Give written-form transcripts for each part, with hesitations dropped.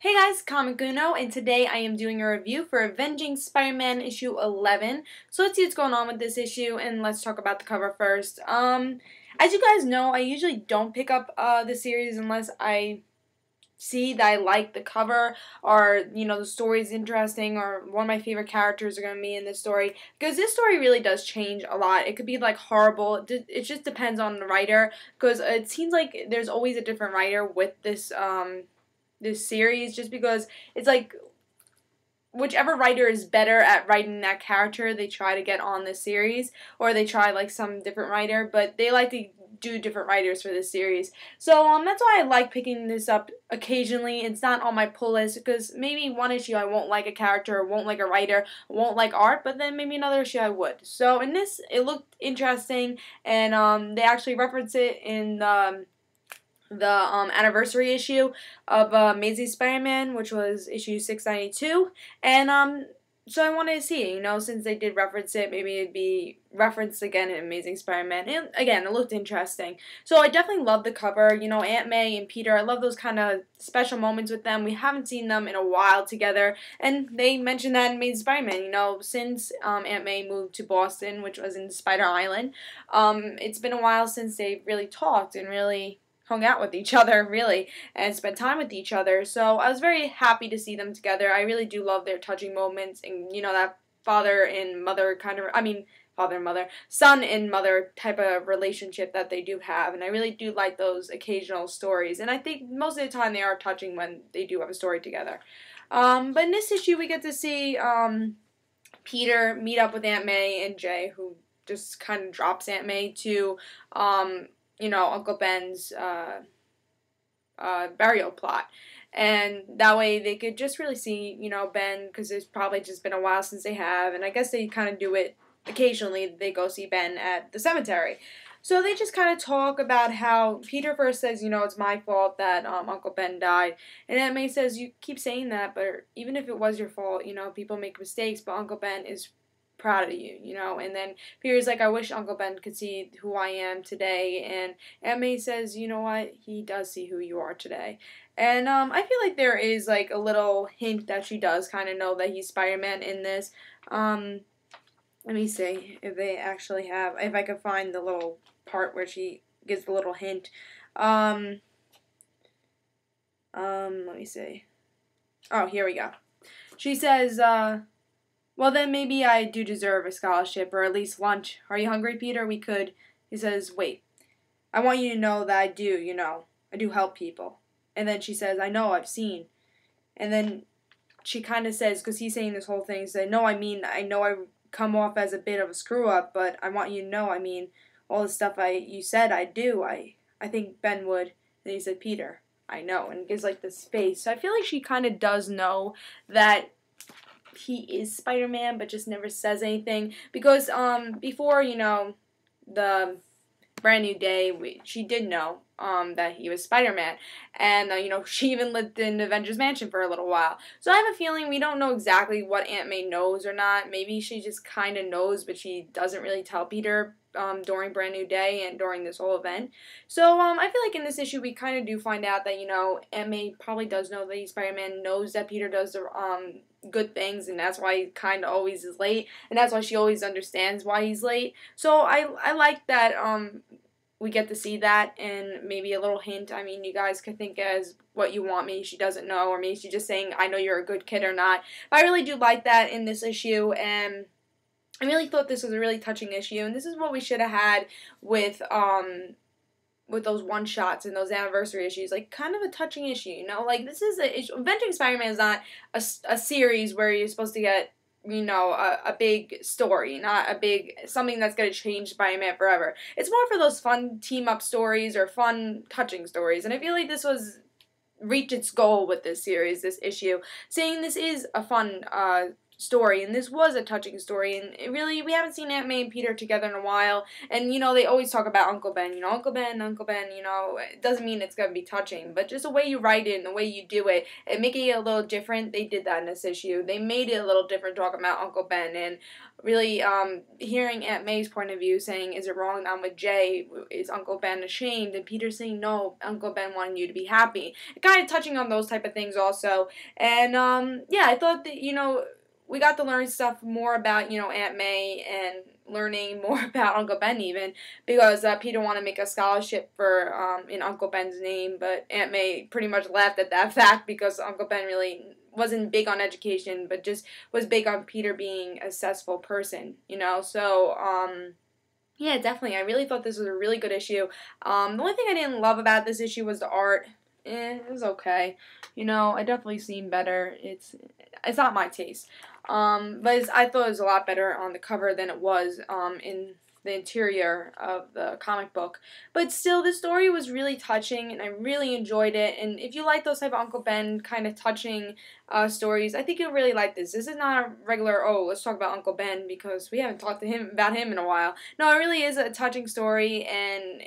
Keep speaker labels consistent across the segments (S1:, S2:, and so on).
S1: Hey guys, Comic Uno, and today I am doing a review for Avenging Spider-Man issue 11. So let's see what's going on with this issue, and let's talk about the cover first. As you guys know, I usually don't pick up the series unless I see that I like the cover, or the story is interesting, or one of my favorite characters are going to be in this story, because this story really does change a lot. It could be like horrible. It just depends on the writer, because it seems like there's always a different writer with this series, just because it's like whichever writer is better at writing that character, they try to get on this series, or they try like some different writer, but they like to do different writers for this series. So that's why I like picking this up occasionally. It's not on my pull list, because maybe one issue I won't like a character, or won't like a writer, won't like art, but then maybe another issue I would. So in this, it looked interesting, and they actually reference it in the anniversary issue of Amazing Spider-Man, which was issue 692, and so I wanted to see, since they did reference it, maybe it'd be referenced again in Amazing Spider-Man, and again, it looked interesting. So I definitely love the cover, Aunt May and Peter, I love those kind of special moments with them. We haven't seen them in a while together, and they mentioned that in Amazing Spider-Man, since Aunt May moved to Boston, which was in Spider Island, it's been a while since they've really talked and really hung out with each other, really, and spent time with each other. So I was very happy to see them together. I really do love their touching moments, and that father and mother kind of, father and mother, son and mother type of relationship that they do have, and I really do like those occasional stories, and I think most of the time they are touching when they do have a story together. But in this issue we get to see Peter meet up with Aunt May and Jay, who just kind of drops Aunt May to Uncle Ben's burial plot. And that way they could just really see, Ben, because it's probably just been a while since they have, and I guess they kind of do it occasionally. They go see Ben at the cemetery. So they just kind of talk about how Peter first says, it's my fault that Uncle Ben died. And Aunt May says, you keep saying that, but even if it was your fault, people make mistakes, but Uncle Ben is proud of you, and then Peter's like, I wish Uncle Ben could see who I am today, and Aunt May says, you know what, he does see who you are today. And I feel like there is like a little hint that she does kind of know that he's Spider-Man in this. Let me see if they actually have, if I could find the little part where she gives the little hint. Let me see. Oh, here we go. She says, well, then maybe I do deserve a scholarship, or at least lunch. Are you hungry, Peter? We could. He says, wait. I want you to know that I do, I do help people. And then she says, I know, I've seen. And then she kind of says, because he's saying this whole thing, said, no, I know I come off as a bit of a screw-up, but I want you to know, all the stuff you said, I do. I think Ben would. And he said, Peter, I know. And gives, like, this face. So I feel like she kind of does know that he is Spider-Man, but just never says anything, because before the Brand New Day, she did know that he was Spider-Man, and she even lived in Avengers Mansion for a little while. So I have a feeling we don't know exactly what Aunt May knows or not. Maybe she just kind of knows, but she doesn't really tell Peter during Brand New Day and during this whole event. So I feel like in this issue we kind of do find out that Aunt May probably does know that he's Spider-Man, knows that Peter does the good things, and that's why he kind of always is late, and that's why she always understands why he's late. So I like that we get to see that, and maybe a little hint. You guys could think as what you want. Maybe she doesn't know, or maybe she's just saying, I know you're a good kid or not. But I really do like that in this issue, and I really thought this was a really touching issue, and this is what we should have had with those one-shots and those anniversary issues, like, kind of a touching issue, like, this is a issue. Avenging Spider-Man is not a series where you're supposed to get, a big story, not a big, something that's going to change Spider-Man forever. It's more for those fun team-up stories, or fun, touching stories, and I feel like this was reached its goal with this series, this issue, saying this is a fun, story, and this was a touching story, and it really, we haven't seen Aunt May and Peter together in a while, and they always talk about Uncle Ben, Uncle Ben, it doesn't mean it's gonna be touching, but just the way you write it and the way you do it, and making it a little different. They did that in this issue. They made it a little different, talking about Uncle Ben, and really hearing Aunt May's point of view, saying, is it wrong that I'm with Jay? Is Uncle Ben ashamed? And Peter saying, no, Uncle Ben wanted you to be happy. Kind of touching on those type of things also. And, yeah, I thought that, we got to learn stuff more about, Aunt May and learning more about Uncle Ben even, because Peter wanted to make a scholarship for in Uncle Ben's name, but Aunt May pretty much laughed at that fact because Uncle Ben really wasn't big on education, but just was big on Peter being a successful person, So, yeah, definitely. I really thought this was a really good issue. The only thing I didn't love about this issue was the art. It was okay. I definitely seen better. It's not my taste. But I thought it was a lot better on the cover than it was in the interior of the comic book. But still, the story was really touching, and I really enjoyed it. And if you like those type of Uncle Ben kind of touching stories, I think you'll really like this. This is not a regular, let's talk about Uncle Ben, because we haven't talked to him about him in a while. No, it really is a touching story, and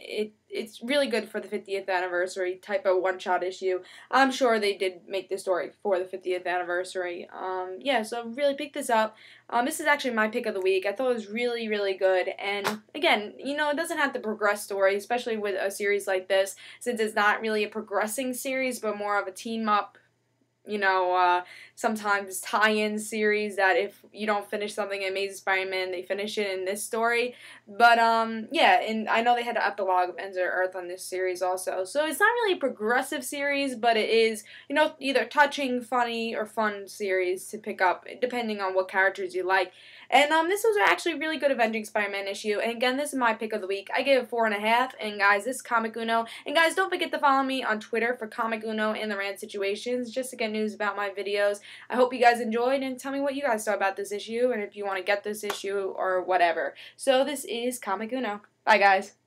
S1: it's really good for the 50th anniversary type of one-shot issue. I'm sure they did make this story for the 50th anniversary. Yeah, so really pick this up. This is actually my pick of the week. I thought it was really, really good. And again, it doesn't have to progress story, especially with a series like this, since it's not really a progressing series, but more of a team-up, sometimes tie-in series that if you don't finish something in Amazing Spider-Man, they finish it in this story. But, yeah, and I know they had an epilogue of Ends of Earth on this series also. So it's not really a progressive series, but it is, either touching, funny, or fun series to pick up, depending on what characters you like. And this was actually a really good Avenging Spider-Man issue. And again, this is my pick of the week. I gave it 4.5. And guys, this is Comic Uno. And guys, don't forget to follow me on Twitter for Comic Uno and the Rand Situations, just to get news about my videos. I hope you guys enjoyed, and tell me what you guys thought about this issue, and if you want to get this issue or whatever. So this is Comic Uno. Bye, guys.